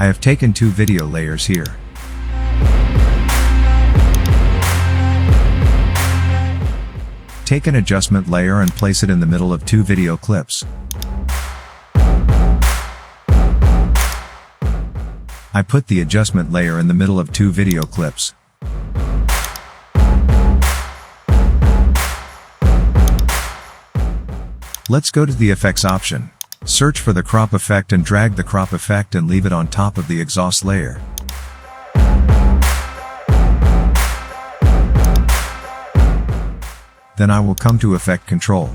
I have taken 2 video layers here. Take an adjustment layer and place it in the middle of 2 video clips. I put the adjustment layer in the middle of 2 video clips. Let's go to the effects option. Search for the crop effect and drag the crop effect and leave it on top of the exhaust layer. Then I will come to effect control.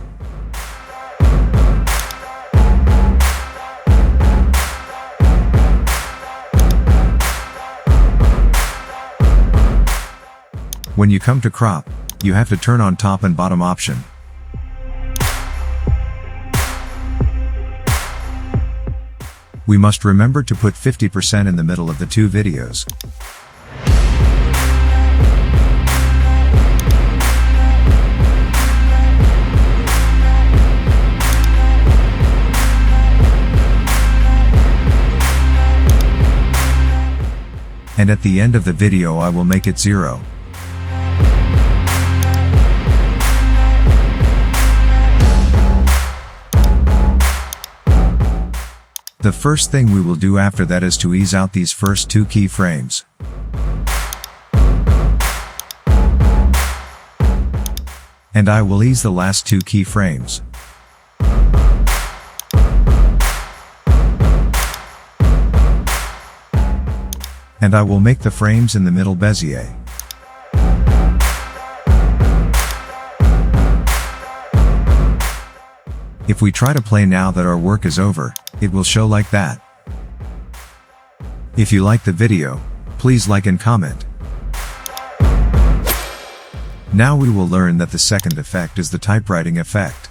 When you come to crop, you have to turn on top and bottom option. We must remember to put 50% in the middle of the 2 videos. And at the end of the video I will make it 0. The first thing we will do after that is to ease out these first 2 keyframes. And I will ease the last 2 keyframes. And I will make the frames in the middle Bezier. If we try to play now that our work is over, it will show like that. If you like the video, please like and comment. Now we will learn that the second effect is the typewriting effect.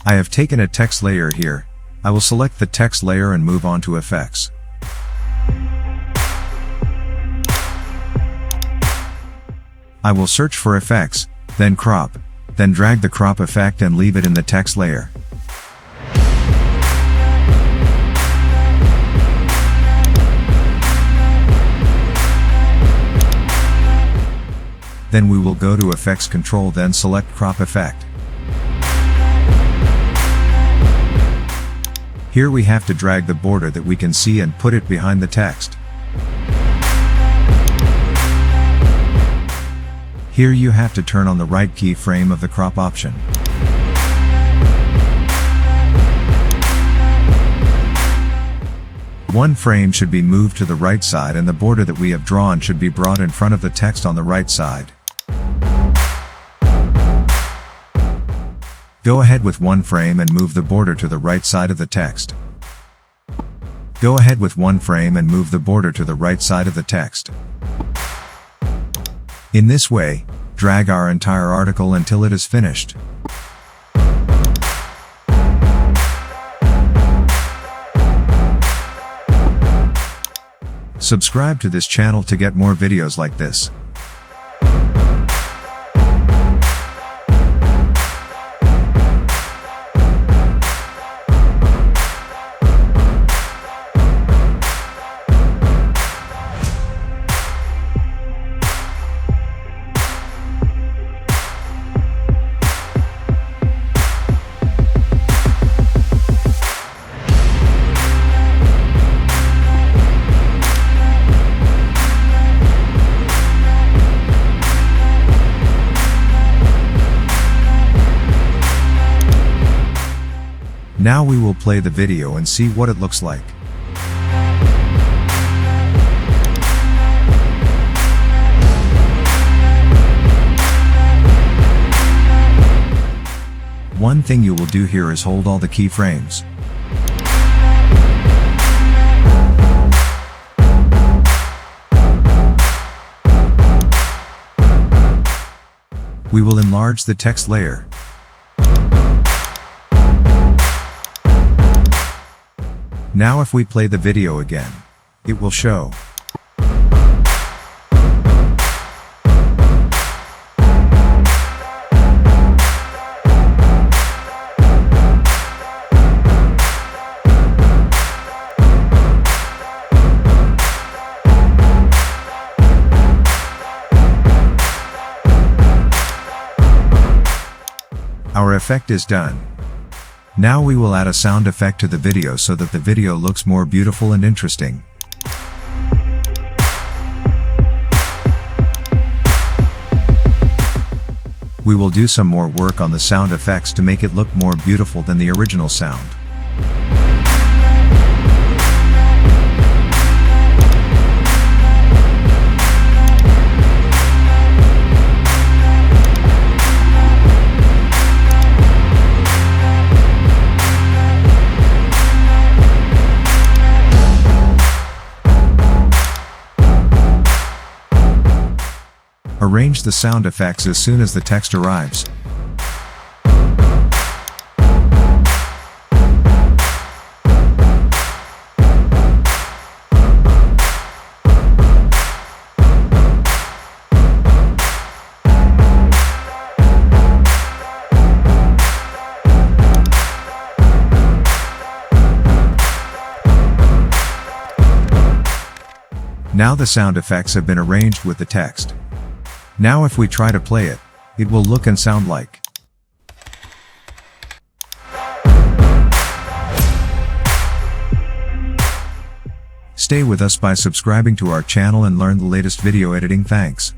I have taken a text layer here. I will select the text layer and move on to effects. I will search for effects, then crop, then drag the crop effect and leave it in the text layer. Then we will go to effects control, then select crop effect. Here we have to drag the border that we can see and put it behind the text. Here you have to turn on the right keyframe of the crop option. One frame should be moved to the right side and the border that we have drawn should be brought in front of the text on the right side. Go ahead with one frame and move the border to the right side of the text. Go ahead with one frame and move the border to the right side of the text. In this way, drag our entire article until it is finished. Subscribe to this channel to get more videos like this. Now we will play the video and see what it looks like. One thing you will do here is hold all the keyframes. We will enlarge the text layer. Now if we play the video again, it will show. effect is done. Now we will add a sound effect to the video so that the video looks more beautiful and interesting. We will do some more work on the sound effects to make it look more beautiful than the original sound. Arrange the sound effects as soon as the text arrives. Now the sound effects have been arranged with the text. Now if we try to play it, it will look and sound like. Stay with us by subscribing to our channel and learn the latest video editing. Thanks.